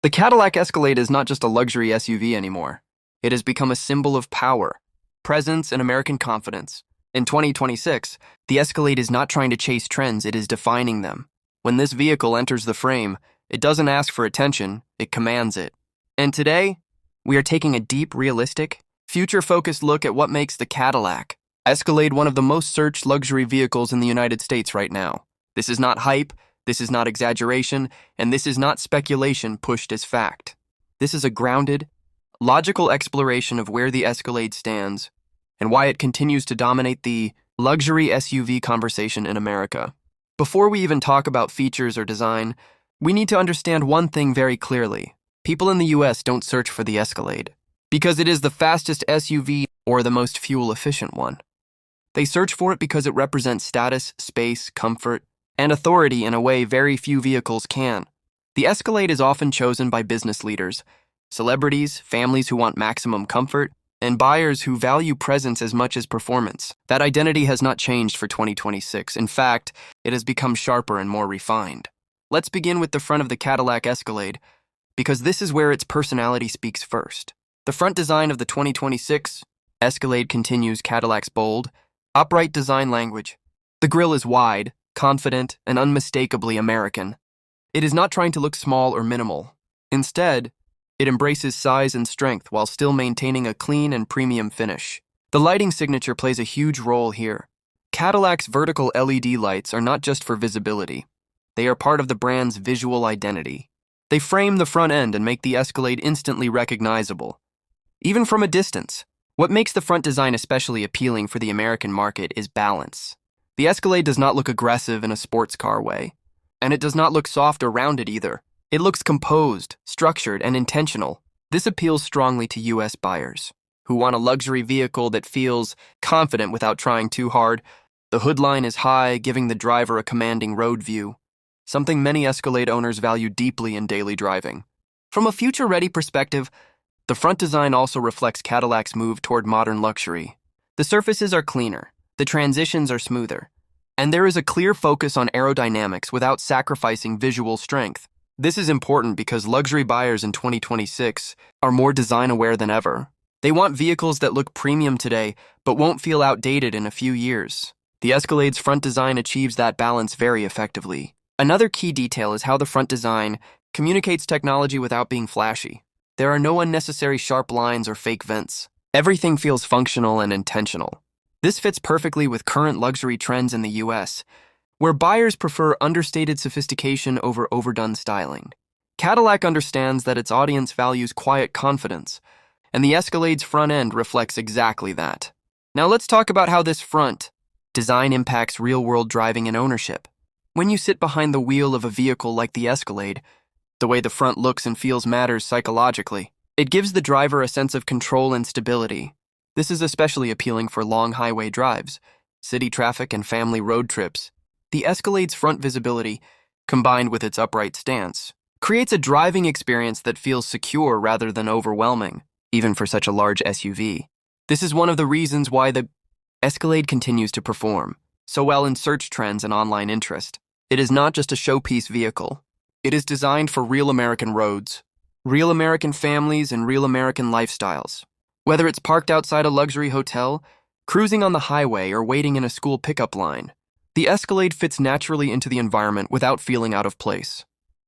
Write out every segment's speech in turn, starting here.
The Cadillac Escalade is not just a luxury SUV anymore. It has become a symbol of power, presence, and American confidence. In 2026, the Escalade is not trying to chase trends, it is defining them. When this vehicle enters the frame, it doesn't ask for attention, it commands it. And today, we are taking a deep, realistic, future-focused look at what makes the Cadillac Escalade one of the most searched luxury vehicles in the United States right now. This is not hype, this is not exaggeration, and this is not speculation pushed as fact. This is a grounded, logical exploration of where the Escalade stands and why it continues to dominate the luxury SUV conversation in America. Before we even talk about features or design, we need to understand one thing very clearly. People in the US don't search for the Escalade because it is the fastest SUV or the most fuel-efficient one. They search for it because it represents status, space, comfort, and authority in a way very few vehicles can. The Escalade is often chosen by business leaders, celebrities, families who want maximum comfort, and buyers who value presence as much as performance. That identity has not changed for 2026. In fact, it has become sharper and more refined. Let's begin with the front of the Cadillac Escalade, because this is where its personality speaks first. The front design of the 2026 Escalade continues Cadillac's bold, upright design language. The grille is wide, confident, and unmistakably American. It is not trying to look small or minimal. Instead, it embraces size and strength while still maintaining a clean and premium finish. The lighting signature plays a huge role here. Cadillac's vertical LED lights are not just for visibility. They are part of the brand's visual identity. They frame the front end and make the Escalade instantly recognizable, even from a distance. What makes the front design especially appealing for the American market is balance. The Escalade does not look aggressive in a sports car way, and it does not look soft or rounded either. It looks composed, structured, and intentional. This appeals strongly to US buyers, who want a luxury vehicle that feels confident without trying too hard. The hood line is high, giving the driver a commanding road view, something many Escalade owners value deeply in daily driving. From a future-ready perspective, the front design also reflects Cadillac's move toward modern luxury. The surfaces are cleaner, the transitions are smoother, and there is a clear focus on aerodynamics without sacrificing visual strength. This is important because luxury buyers in 2026 are more design-aware than ever. They want vehicles that look premium today but won't feel outdated in a few years. The Escalade's front design achieves that balance very effectively. Another key detail is how the front design communicates technology without being flashy. There are no unnecessary sharp lines or fake vents. Everything feels functional and intentional. This fits perfectly with current luxury trends in the US, where buyers prefer understated sophistication over overdone styling. Cadillac understands that its audience values quiet confidence, and the Escalade's front end reflects exactly that. Now let's talk about how this front design impacts real-world driving and ownership. When you sit behind the wheel of a vehicle like the Escalade, the way the front looks and feels matters psychologically. It gives the driver a sense of control and stability. This is especially appealing for long highway drives, city traffic, and family road trips. The Escalade's front visibility, combined with its upright stance, creates a driving experience that feels secure rather than overwhelming, even for such a large SUV. This is one of the reasons why the Escalade continues to perform so well in search trends and online interest. It is not just a showpiece vehicle. It is designed for real American roads, real American families, and real American lifestyles. Whether it's parked outside a luxury hotel, cruising on the highway, or waiting in a school pickup line, the Escalade fits naturally into the environment without feeling out of place.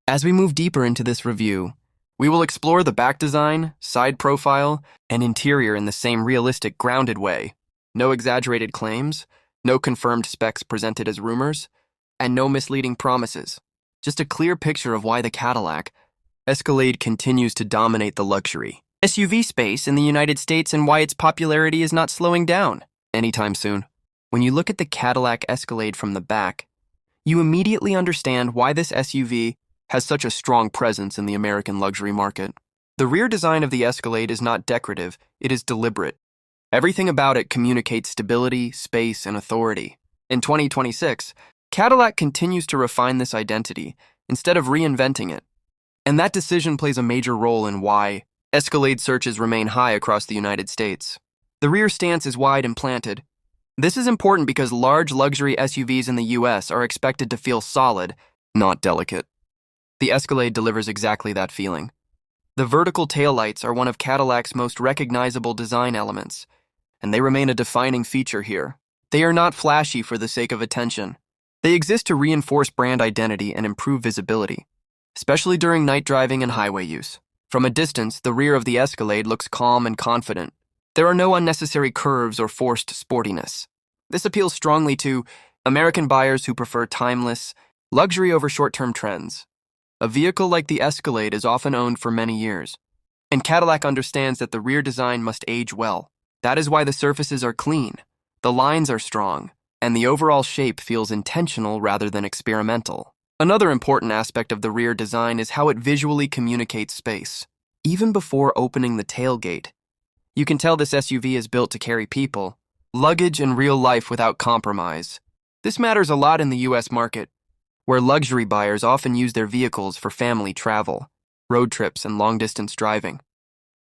As we move deeper into this review, we will explore the back design, side profile, and interior in the same realistic, grounded way. No exaggerated claims, no confirmed specs presented as rumors, and no misleading promises. Just a clear picture of why the Cadillac Escalade continues to dominate the luxury SUV space in the United States and why its popularity is not slowing down anytime soon. When you look at the Cadillac Escalade from the back, you immediately understand why this SUV has such a strong presence in the American luxury market. The rear design of the Escalade is not decorative, it is deliberate. Everything about it communicates stability, space, and authority. In 2026, Cadillac continues to refine this identity instead of reinventing it. And that decision plays a major role in why Escalade searches remain high across the United States. The rear stance is wide and planted. This is important because large luxury SUVs in the US are expected to feel solid, not delicate. The Escalade delivers exactly that feeling. The vertical taillights are one of Cadillac's most recognizable design elements, and they remain a defining feature here. They are not flashy for the sake of attention. They exist to reinforce brand identity and improve visibility, especially during night driving and highway use. From a distance, the rear of the Escalade looks calm and confident. There are no unnecessary curves or forced sportiness. This appeals strongly to American buyers who prefer timeless luxury over short-term trends. A vehicle like the Escalade is often owned for many years, and Cadillac understands that the rear design must age well. That is why the surfaces are clean, the lines are strong, and the overall shape feels intentional rather than experimental. Another important aspect of the rear design is how it visually communicates space. Even before opening the tailgate, you can tell this SUV is built to carry people, luggage, and real life without compromise. This matters a lot in the US market, where luxury buyers often use their vehicles for family travel, road trips, and long-distance driving.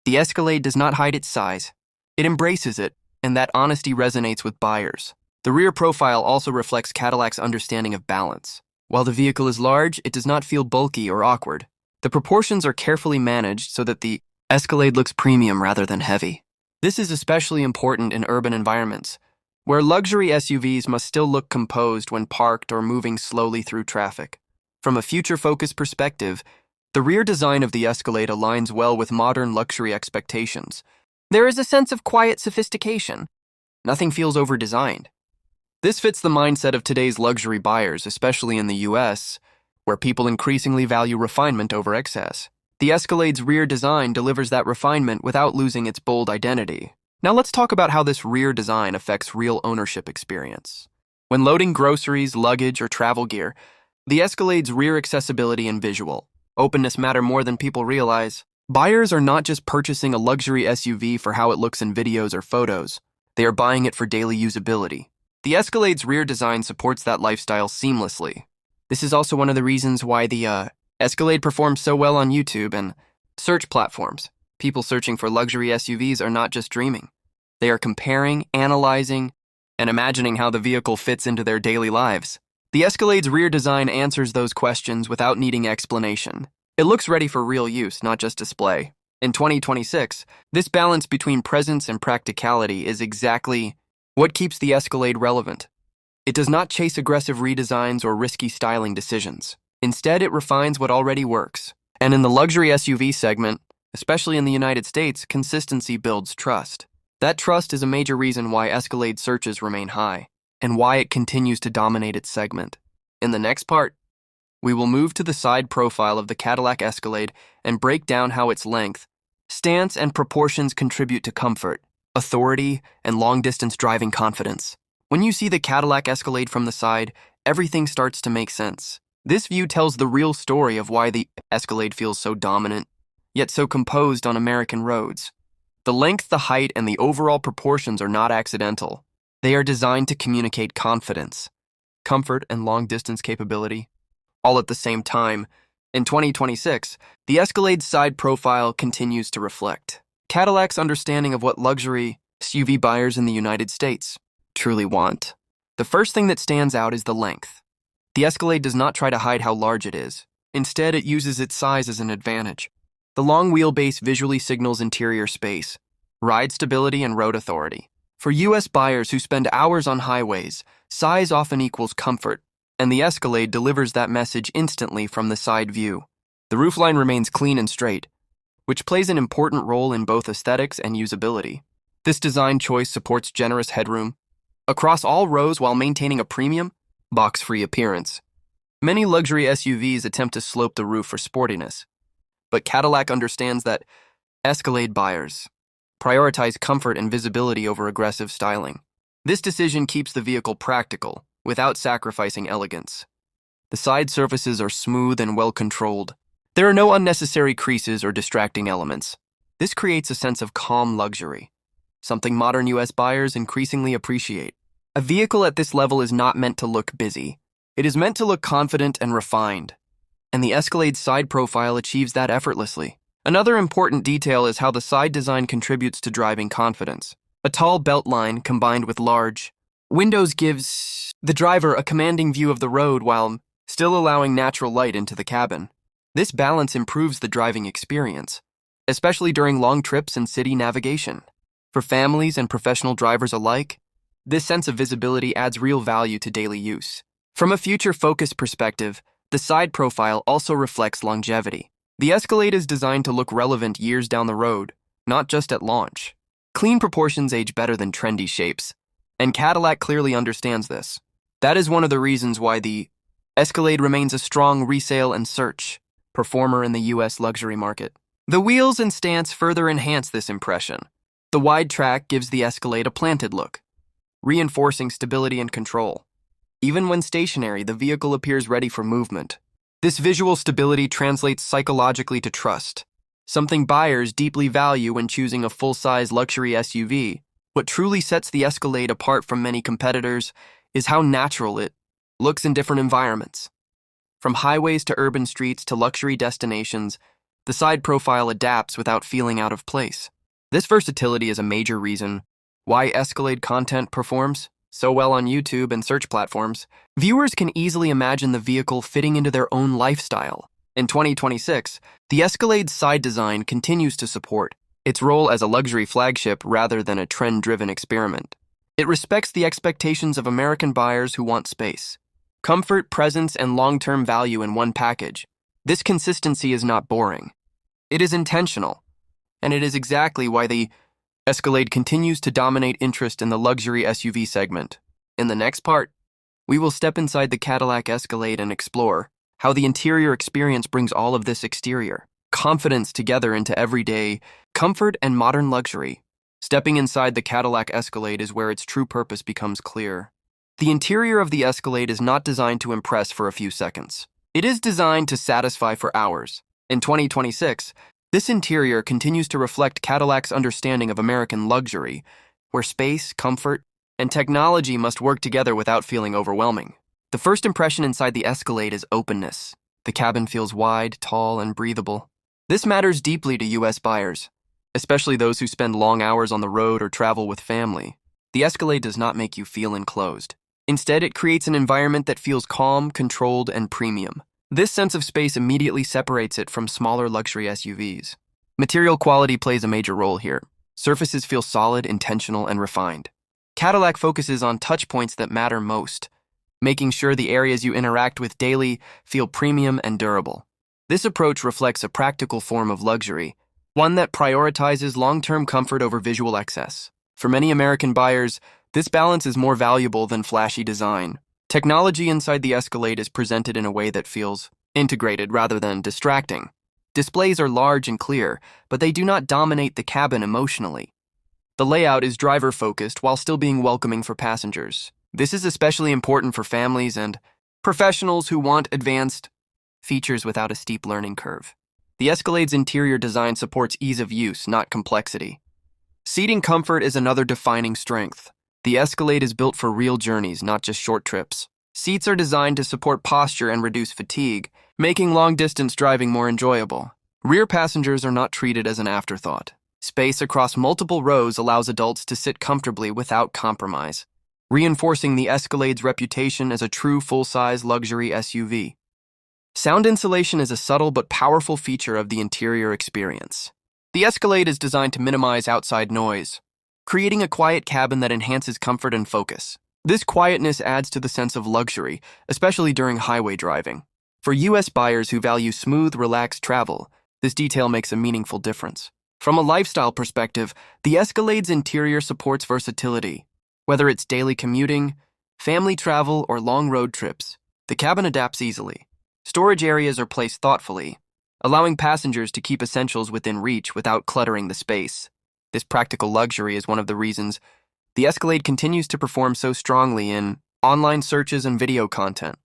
The Escalade does not hide its size. It embraces it, and that honesty resonates with buyers. The rear profile also reflects Cadillac's understanding of balance. While the vehicle is large, it does not feel bulky or awkward. The proportions are carefully managed so that the Escalade looks premium rather than heavy. This is especially important in urban environments, where luxury SUVs must still look composed when parked or moving slowly through traffic. From a future-focused perspective, the rear design of the Escalade aligns well with modern luxury expectations. There is a sense of quiet sophistication. Nothing feels over-designed. This fits the mindset of today's luxury buyers, especially in the US, where people increasingly value refinement over excess. The Escalade's rear design delivers that refinement without losing its bold identity. Now let's talk about how this rear design affects real ownership experience. When loading groceries, luggage, or travel gear, the Escalade's rear accessibility and visual openness matter more than people realize. Buyers are not just purchasing a luxury SUV for how it looks in videos or photos. They are buying it for daily usability. The Escalade's rear design supports that lifestyle seamlessly. This is also one of the reasons why the Escalade performs so well on YouTube and search platforms. People searching for luxury SUVs are not just dreaming. They are comparing, analyzing, and imagining how the vehicle fits into their daily lives. The Escalade's rear design answers those questions without needing explanation. It looks ready for real use, not just display. In 2026, this balance between presence and practicality is exactly what keeps the Escalade relevant. It does not chase aggressive redesigns or risky styling decisions. Instead, it refines what already works. And in the luxury SUV segment, especially in the United States, consistency builds trust. That trust is a major reason why Escalade searches remain high, and why it continues to dominate its segment. In the next part, we will move to the side profile of the Cadillac Escalade and break down how its length, stance, and proportions contribute to comfort, authority, and long-distance driving confidence. When you see the Cadillac Escalade from the side, everything starts to make sense. This view tells the real story of why the Escalade feels so dominant, yet so composed on American roads. The length, the height, and the overall proportions are not accidental. They are designed to communicate confidence, comfort, and long-distance capability, all at the same time. In 2026, the Escalade's side profile continues to reflect Cadillac's understanding of what luxury SUV buyers in the United States truly want. The first thing that stands out is the length. The Escalade does not try to hide how large it is. Instead, it uses its size as an advantage. The long wheelbase visually signals interior space, ride stability, and road authority. For US buyers who spend hours on highways, size often equals comfort, and the Escalade delivers that message instantly from the side view. The roofline remains clean and straight, which plays an important role in both aesthetics and usability. This design choice supports generous headroom across all rows while maintaining a premium, box-free appearance. Many luxury SUVs attempt to slope the roof for sportiness, but Cadillac understands that Escalade buyers prioritize comfort and visibility over aggressive styling. This decision keeps the vehicle practical without sacrificing elegance. The side surfaces are smooth and well-controlled. There are no unnecessary creases or distracting elements. This creates a sense of calm luxury, something modern US buyers increasingly appreciate. A vehicle at this level is not meant to look busy. It is meant to look confident and refined, and the Escalade's side profile achieves that effortlessly. Another important detail is how the side design contributes to driving confidence. A tall belt line combined with large windows gives the driver a commanding view of the road while still allowing natural light into the cabin. This balance improves the driving experience. especially during long trips and city navigation. For families and professional drivers alike, this sense of visibility adds real value to daily use. From a future-focused perspective, the side profile also reflects longevity. The Escalade is designed to look relevant years down the road, not just at launch. Clean proportions age better than trendy shapes, and Cadillac clearly understands this. That is one of the reasons why the Escalade remains a strong resale and search performer in the US luxury market. The wheels and stance further enhance this impression. The wide track gives the Escalade a planted look, reinforcing stability and control. Even when stationary, the vehicle appears ready for movement. This visual stability translates psychologically to trust, something buyers deeply value when choosing a full-size luxury SUV. What truly sets the Escalade apart from many competitors is how natural it looks in different environments. From highways to urban streets to luxury destinations, the side profile adapts without feeling out of place. This versatility is a major reason why Escalade content performs so well on YouTube and search platforms. Viewers can easily imagine the vehicle fitting into their own lifestyle. In 2026, the Escalade's side design continues to support its role as a luxury flagship rather than a trend-driven experiment. It respects the expectations of American buyers who want space, comfort, presence, and long-term value in one package. This consistency is not boring. It is intentional, and it is exactly why the Escalade continues to dominate interest in the luxury SUV segment. In the next part, we will step inside the Cadillac Escalade and explore how the interior experience brings all of this exterior confidence together into everyday comfort and modern luxury. Stepping inside the Cadillac Escalade is where its true purpose becomes clear. The interior of the Escalade is not designed to impress for a few seconds. It is designed to satisfy for hours. In 2026, this interior continues to reflect Cadillac's understanding of American luxury, where space, comfort, and technology must work together without feeling overwhelming. The first impression inside the Escalade is openness. The cabin feels wide, tall, and breathable. This matters deeply to US buyers, especially those who spend long hours on the road or travel with family. The Escalade does not make you feel enclosed. Instead, it creates an environment that feels calm, controlled, and premium. This sense of space immediately separates it from smaller luxury SUVs. Material quality plays a major role here. Surfaces feel solid, intentional, and refined. Cadillac focuses on touch points that matter most, making sure the areas you interact with daily feel premium and durable. This approach reflects a practical form of luxury, one that prioritizes long-term comfort over visual excess. For many American buyers, this balance is more valuable than flashy design. Technology inside the Escalade is presented in a way that feels integrated rather than distracting. Displays are large and clear, but they do not dominate the cabin emotionally. The layout is driver-focused while still being welcoming for passengers. This is especially important for families and professionals who want advanced features without a steep learning curve. The Escalade's interior design supports ease of use, not complexity. Seating comfort is another defining strength. The Escalade is built for real journeys, not just short trips. Seats are designed to support posture and reduce fatigue, making long-distance driving more enjoyable. Rear passengers are not treated as an afterthought. Space across multiple rows allows adults to sit comfortably without compromise, reinforcing the Escalade's reputation as a true full-size luxury SUV. Sound insulation is a subtle but powerful feature of the interior experience. The Escalade is designed to minimize outside noise, creating a quiet cabin that enhances comfort and focus. This quietness adds to the sense of luxury, especially during highway driving. For US buyers who value smooth, relaxed travel, this detail makes a meaningful difference. From a lifestyle perspective, the Escalade's interior supports versatility. Whether it's daily commuting, family travel, or long road trips, the cabin adapts easily. Storage areas are placed thoughtfully, allowing passengers to keep essentials within reach without cluttering the space. This practical luxury is one of the reasons the Escalade continues to perform so strongly in online searches and video content.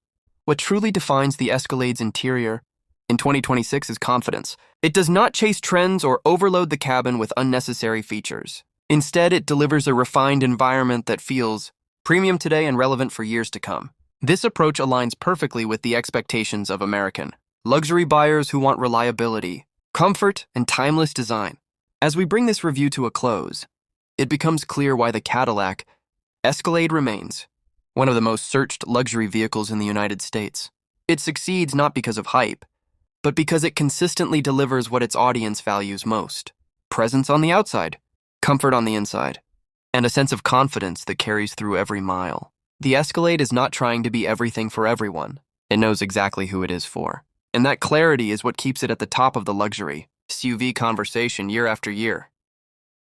What truly defines the Escalade's interior in 2026 is confidence. It does not chase trends or overload the cabin with unnecessary features. Instead, it delivers a refined environment that feels premium today and relevant for years to come. This approach aligns perfectly with the expectations of American luxury buyers who want reliability, comfort, and timeless design. As we bring this review to a close, it becomes clear why the Cadillac Escalade remains one of the most searched luxury vehicles in the United States. It succeeds not because of hype, but because it consistently delivers what its audience values most: presence on the outside, comfort on the inside, and a sense of confidence that carries through every mile. The Escalade is not trying to be everything for everyone. It knows exactly who it is for. And that clarity is what keeps it at the top of the luxury SUV conversation year after year.